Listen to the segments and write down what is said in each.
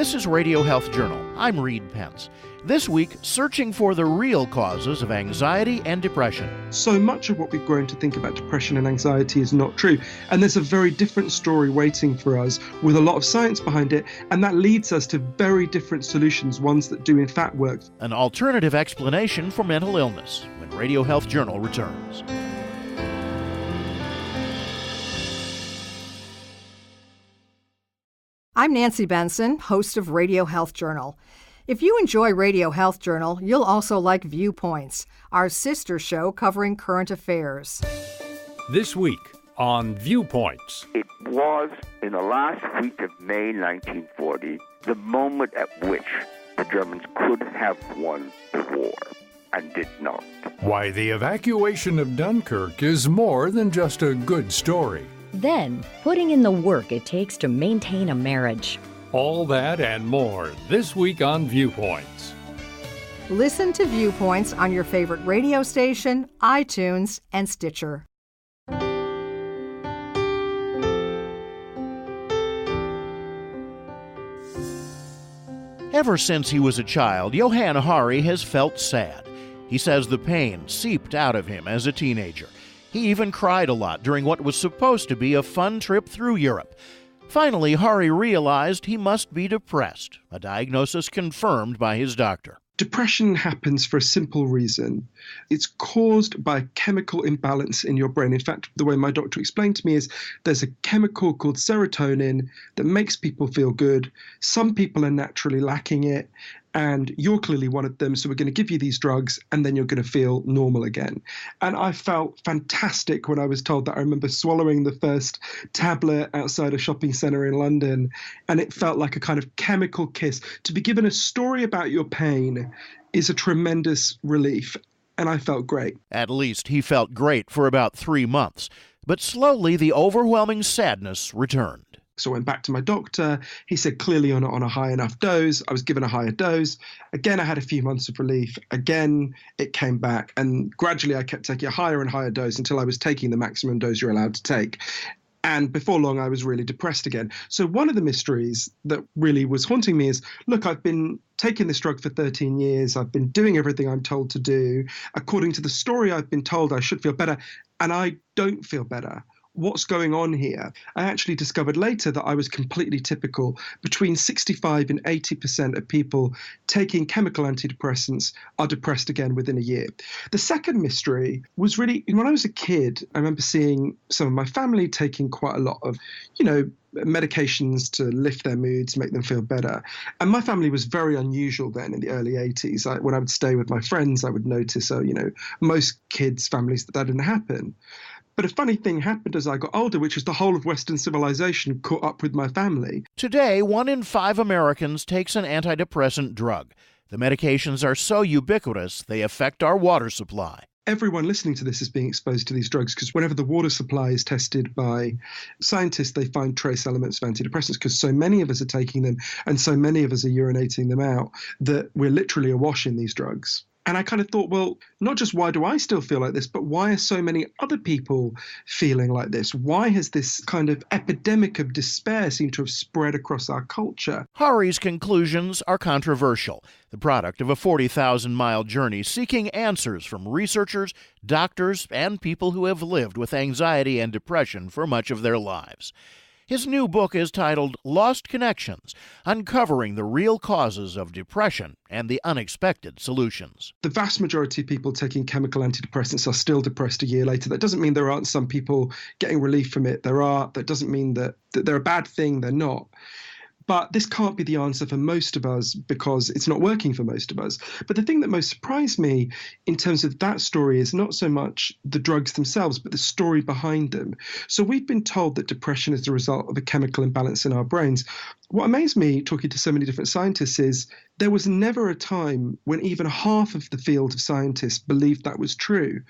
This is Radio Health Journal. I'm Reed Pence. This week, searching for the real causes of anxiety and depression. So much of what we've grown to think about depression and anxiety is not true. And there's a very different story waiting for us with a lot of science behind it. And that leads us to very different solutions, ones that do in fact work. An alternative explanation for mental illness when Radio Health Journal returns. I'm Nancy Benson, host of Radio Health Journal. If you enjoy Radio Health Journal, you'll also like Viewpoints, our sister show covering current affairs. This week on Viewpoints. It was in the last week of May 1940, the moment at which the Germans could have won the war and did not. Why the evacuation of Dunkirk is more than just a good story. Then, putting in the work it takes to maintain a marriage. All that and more this week on Viewpoints. Listen to Viewpoints on your favorite radio station, iTunes, and Stitcher. Ever since he was a child, Johann Hari has felt sad. He says the pain seeped out of him as a teenager. He even cried a lot during what was supposed to be a fun trip through Europe. Finally, Hari realized he must be depressed, a diagnosis confirmed by his doctor. Depression happens for a simple reason. It's caused by a chemical imbalance in your brain. In fact, the way my doctor explained to me is there's a chemical called serotonin that makes people feel good. Some people are naturally lacking it, and you're clearly one of them, so we're going to give you these drugs, and then you're going to feel normal again. And I felt fantastic when I was told that. I remember swallowing the first tablet outside a shopping centre in London, and it felt like a kind of chemical kiss. To be given a story about your pain is a tremendous relief, and I felt great. At least he felt great for about 3 months, but slowly the overwhelming sadness returned. So I went back to my doctor. He said, clearly you're not on a high enough dose. I was given a higher dose. Again, I had a few months of relief. Again, it came back. And gradually I kept taking a higher and higher dose until I was taking the maximum dose you're allowed to take. And before long, I was really depressed again. So one of the mysteries that really was haunting me is, look, I've been taking this drug for 13 years. I've been doing everything I'm told to do. According to the story I've been told, I should feel better. And I don't feel better. What's going on here? I actually discovered later that I was completely typical. Between 65 and 80% of people taking chemical antidepressants are depressed again within a year. The second mystery was really, when I was a kid, I remember seeing some of my family taking quite a lot of, medications to lift their moods, make them feel better. And my family was very unusual then in the early 80s. When I would stay with my friends, I would notice, most kids' families, that didn't happen. But a funny thing happened as I got older, which is the whole of Western civilization caught up with my family. Today, 1 in 5 Americans takes an antidepressant drug. The medications are so ubiquitous, they affect our water supply. Everyone listening to this is being exposed to these drugs because whenever the water supply is tested by scientists, they find trace elements of antidepressants because so many of us are taking them and so many of us are urinating them out that we're literally awash in these drugs. And I kind of thought, well, not just why do I still feel like this, but why are so many other people feeling like this? Why has this kind of epidemic of despair seemed to have spread across our culture? Hari's conclusions are controversial, the product of a 40,000-mile journey seeking answers from researchers, doctors, and people who have lived with anxiety and depression for much of their lives. His new book is titled Lost Connections, Uncovering the Real Causes of Depression and the Unexpected Solutions. The vast majority of people taking chemical antidepressants are still depressed a year later. That doesn't mean there aren't some people getting relief from it. There are. That doesn't mean that they're a bad thing. They're not. But this can't be the answer for most of us because it's not working for most of us. But the thing that most surprised me in terms of that story is not so much the drugs themselves, but the story behind them. So we've been told that depression is the result of a chemical imbalance in our brains. What amazed me talking to so many different scientists is there was never a time when even half of the field of scientists believed that was true.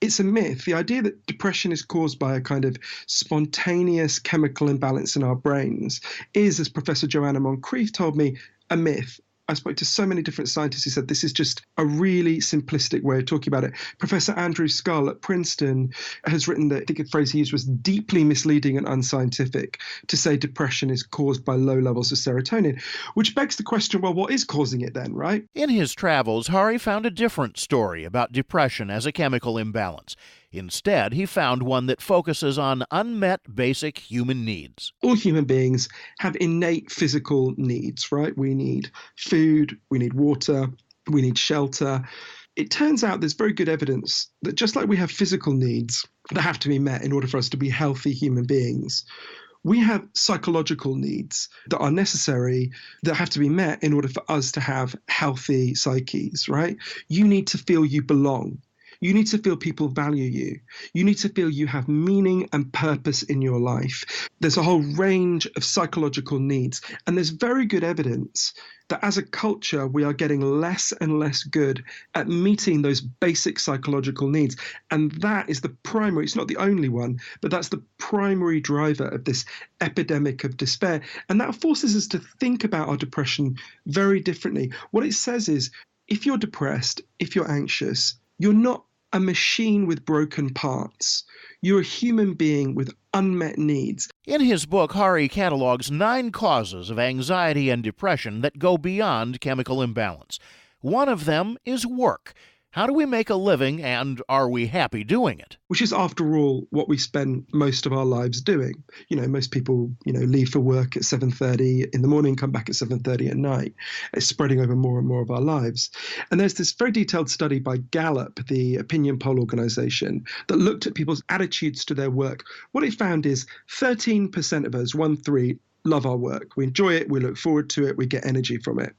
It's a myth. The idea that depression is caused by a kind of spontaneous chemical imbalance in our brains is, as Professor Joanna Moncrief told me, a myth. I spoke to so many different scientists who said this is just a really simplistic way of talking about it. Professor Andrew Scull at Princeton has written that, I think the phrase he used was deeply misleading and unscientific to say depression is caused by low levels of serotonin, which begs the question, well, what is causing it then, right? In his travels, Hari found a different story about depression as a chemical imbalance. Instead, he found one that focuses on unmet basic human needs. All human beings have innate physical needs, right? We need food, we need water, we need shelter. It turns out there's very good evidence that just like we have physical needs that have to be met in order for us to be healthy human beings, we have psychological needs that are necessary, that have to be met in order for us to have healthy psyches, right? You need to feel you belong. You need to feel people value you. You need to feel you have meaning and purpose in your life. There's a whole range of psychological needs. And there's very good evidence that as a culture, we are getting less and less good at meeting those basic psychological needs. And that is the primary, it's not the only one, but that's the primary driver of this epidemic of despair. And that forces us to think about our depression very differently. What it says is, if you're depressed, if you're anxious, you're not a machine with broken parts. You're a human being with unmet needs. In his book, Hari catalogs 9 causes of anxiety and depression that go beyond chemical imbalance. One of them is work. How do we make a living, and are we happy doing it? Which is, after all, what we spend most of our lives doing. Most people, leave for work at 7:30 in the morning, come back at 7:30 at night. It's spreading over more and more of our lives. And there's this very detailed study by Gallup, the opinion poll organization, that looked at people's attitudes to their work. What it found is 13% of us, 1-3, love our work. We enjoy it, we look forward to it, we get energy from it.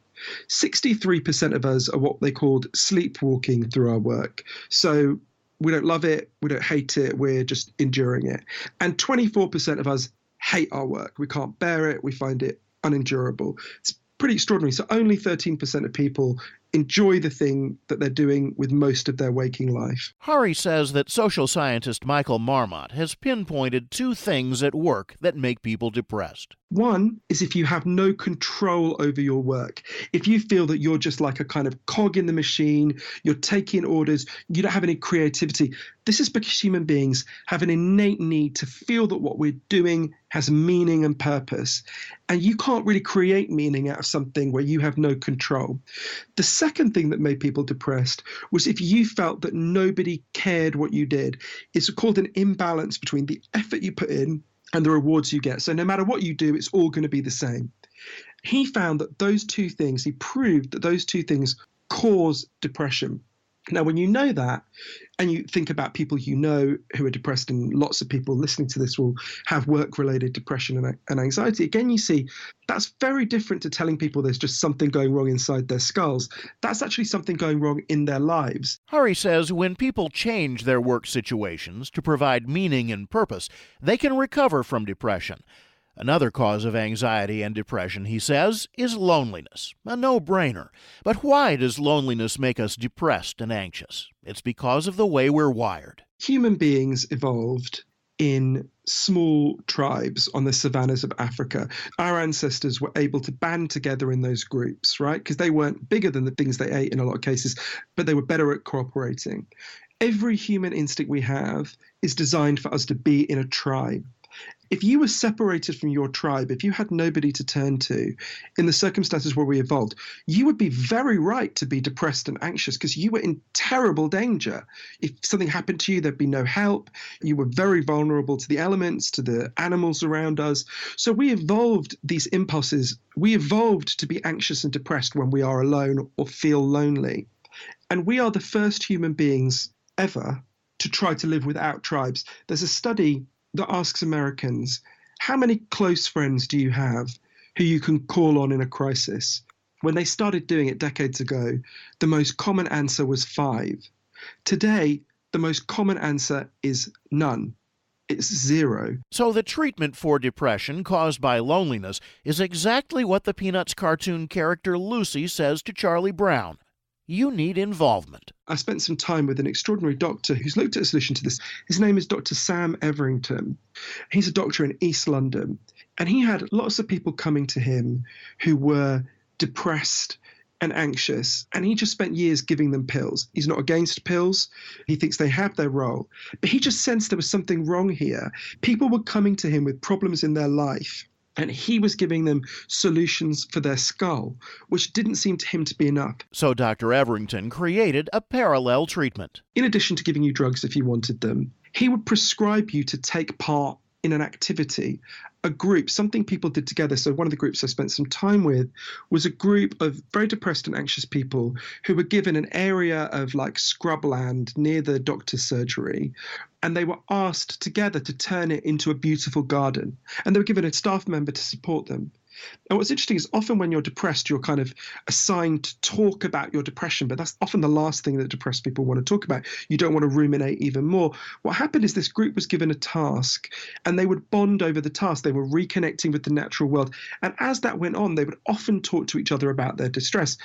63% of us are what they called sleepwalking through our work. So we don't love it, we don't hate it, we're just enduring it. And 24% of us hate our work. We can't bear it, we find it unendurable. It's pretty extraordinary. So only 13% of people enjoy the thing that they're doing with most of their waking life. Hari says that social scientist Michael Marmot has pinpointed 2 things at work that make people depressed. One is if you have no control over your work. If you feel that you're just like a kind of cog in the machine, you're taking orders, you don't have any creativity. This is because human beings have an innate need to feel that what we're doing has meaning and purpose. And you can't really create meaning out of something where you have no control. The second thing that made people depressed was if you felt that nobody cared what you did. It's called an imbalance between the effort you put in and the rewards you get. So no matter what you do, it's all going to be the same. He found that those 2 things, he proved that those 2 things cause depression. Now, when you know that, and you think about people who are depressed, and lots of people listening to this will have work-related depression and anxiety, again, you see that's very different to telling people there's just something going wrong inside their skulls. That's actually something going wrong in their lives. Hari says when people change their work situations to provide meaning and purpose, they can recover from depression. Another cause of anxiety and depression, he says, is loneliness. A no-brainer. But why does loneliness make us depressed and anxious? It's because of the way we're wired. Human beings evolved in small tribes on the savannas of Africa. Our ancestors were able to band together in those groups, right? Because they weren't bigger than the things they ate in a lot of cases, but they were better at cooperating. Every human instinct we have is designed for us to be in a tribe. If you were separated from your tribe, if you had nobody to turn to in the circumstances where we evolved, you would be very right to be depressed and anxious because you were in terrible danger. If something happened to you, there'd be no help. You were very vulnerable to the elements, to the animals around us. So we evolved these impulses. We evolved to be anxious and depressed when we are alone or feel lonely. And we are the first human beings ever to try to live without tribes. There's a study that asks Americans, how many close friends do you have who you can call on in a crisis? When they started doing it decades ago, the most common answer was 5. Today, the most common answer is none. It's 0. So the treatment for depression caused by loneliness is exactly what the Peanuts cartoon character Lucy says to Charlie Brown. You need involvement. I spent some time with an extraordinary doctor who's looked at a solution to this. His name is Dr. Sam Everington. He's a doctor in East London. And he had lots of people coming to him who were depressed and anxious, and he just spent years giving them pills. He's not against pills. He thinks they have their role. But he just sensed there was something wrong here. People were coming to him with problems in their life, and he was giving them solutions for their skull, which didn't seem to him to be enough. So Dr. Everington created a parallel treatment. In addition to giving you drugs if you wanted them, he would prescribe you to take part in an activity, a group, something people did together. So one of the groups I spent some time with was a group of very depressed and anxious people who were given an area of like scrubland near the doctor's surgery. And they were asked together to turn it into a beautiful garden. And they were given a staff member to support them. And what's interesting is often when you're depressed, you're kind of assigned to talk about your depression, but that's often the last thing that depressed people want to talk about. You don't want to ruminate even more. What happened is this group was given a task and they would bond over the task. They were reconnecting with the natural world. And as that went on, they would often talk to each other about their distress.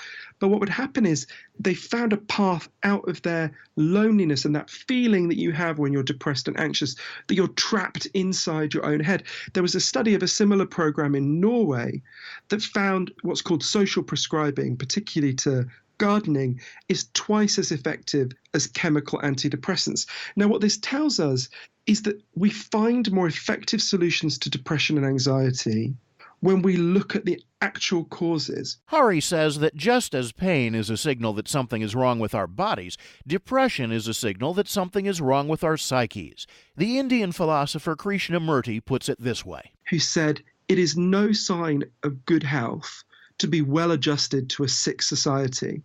But what would happen is they found a path out of their loneliness and that feeling that you have when you're depressed and anxious, that you're trapped inside your own head. There was a study of a similar program in Norway that found what's called social prescribing, particularly to gardening, is twice as effective as chemical antidepressants. Now, what this tells us is that we find more effective solutions to depression and anxiety when we look at the actual causes. Hari says that just as pain is a signal that something is wrong with our bodies, depression is a signal that something is wrong with our psyches. The Indian philosopher Krishnamurti puts it this way. Who said, "It is no sign of good health to be well adjusted to a sick society."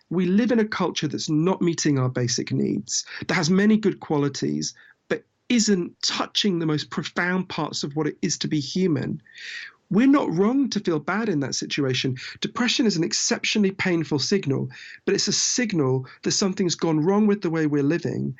We live in a culture that's not meeting our basic needs, that has many good qualities, but isn't touching the most profound parts of what it is to be human. We're not wrong to feel bad in that situation. Depression is an exceptionally painful signal, but it's a signal that something's gone wrong with the way we're living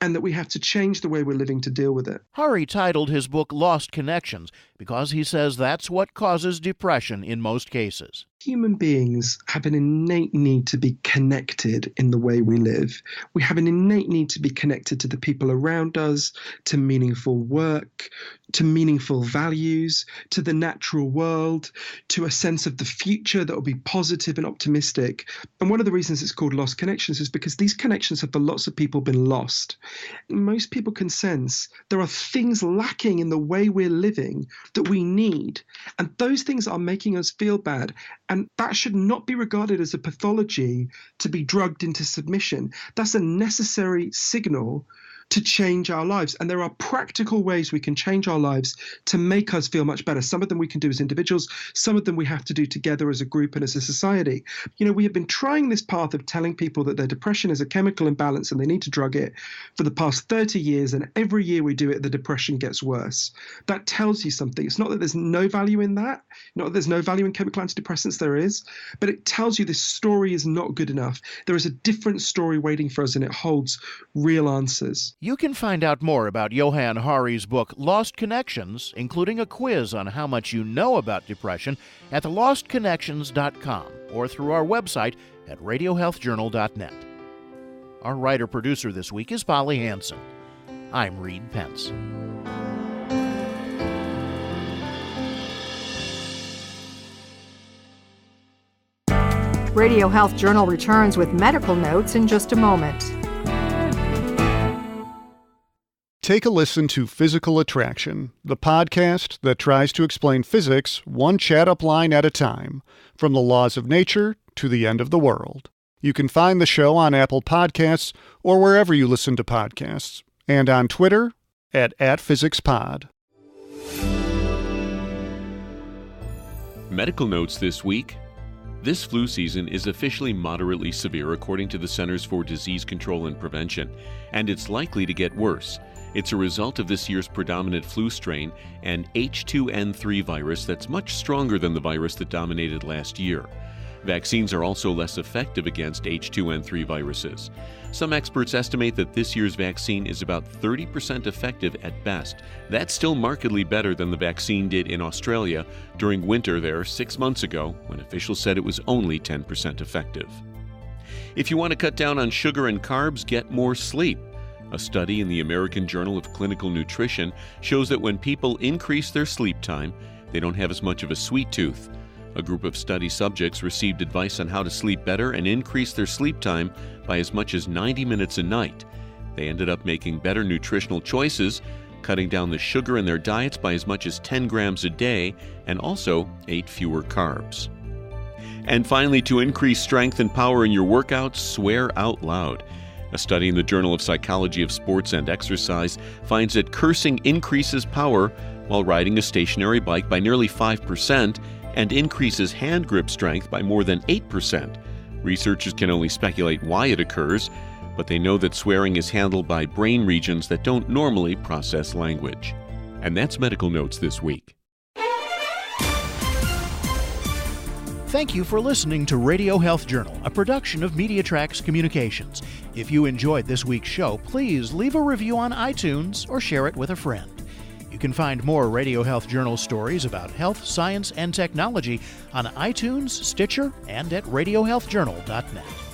and that we have to change the way we're living to deal with it. Hari titled his book Lost Connections because he says that's what causes depression in most cases. Human beings have an innate need to be connected in the way we live. We have an innate need to be connected to the people around us, to meaningful work, to meaningful values, to the natural world, to a sense of the future that will be positive and optimistic. And one of the reasons it's called Lost Connections is because these connections have for lots of people been lost. Most people can sense there are things lacking in the way we're living that we need. And those things are making us feel bad. And that should not be regarded as a pathology to be drugged into submission. That's a necessary signal to change our lives. And there are practical ways we can change our lives to make us feel much better. Some of them we can do as individuals. Some of them we have to do together as a group and as a society. You know, we have been trying this path of telling people that their depression is a chemical imbalance and they need to drug it for the past 30 years. And every year we do it, the depression gets worse. That tells you something. It's not that there's no value in that. Not that there's no value in chemical antidepressants, there is. But it tells you this story is not good enough. There is a different story waiting for us and it holds real answers. You can find out more about Johann Hari's book, Lost Connections, including a quiz on how much you know about depression, at thelostconnections.com or through our website at radiohealthjournal.net. Our writer-producer this week is Polly Hansen. I'm Reed Pence. Radio Health Journal returns with medical notes in just a moment. Take a listen to Physical Attraction, the podcast that tries to explain physics one chat-up line at a time, from the laws of nature to the end of the world. You can find the show on Apple Podcasts or wherever you listen to podcasts, and on Twitter at @PhysicsPod. Medical notes this week. This flu season is officially moderately severe according to the Centers for Disease Control and Prevention, and it's likely to get worse. It's a result of this year's predominant flu strain, an H2N3 virus that's much stronger than the virus that dominated last year. Vaccines are also less effective against H2N3 viruses. Some experts estimate that this year's vaccine is about 30% effective at best. That's still markedly better than the vaccine did in Australia during winter there 6 months ago, when officials said it was only 10% effective. If you want to cut down on sugar and carbs, get more sleep. A study in the American Journal of Clinical Nutrition shows that when people increase their sleep time, they don't have as much of a sweet tooth. A group of study subjects received advice on how to sleep better and increase their sleep time by as much as 90 minutes a night. They ended up making better nutritional choices, cutting down the sugar in their diets by as much as 10 grams a day, and also ate fewer carbs. And finally, to increase strength and power in your workouts, swear out loud. A study in the Journal of Psychology of Sports and Exercise finds that cursing increases power while riding a stationary bike by nearly 5% and increases hand grip strength by more than 8%. Researchers can only speculate why it occurs, but they know that swearing is handled by brain regions that don't normally process language. And that's Medical Notes this week. Thank you for listening to Radio Health Journal, a production of MediaTrax Communications. If you enjoyed this week's show, please leave a review on iTunes or share it with a friend. You can find more Radio Health Journal stories about health, science, and technology on iTunes, Stitcher, and at radiohealthjournal.net.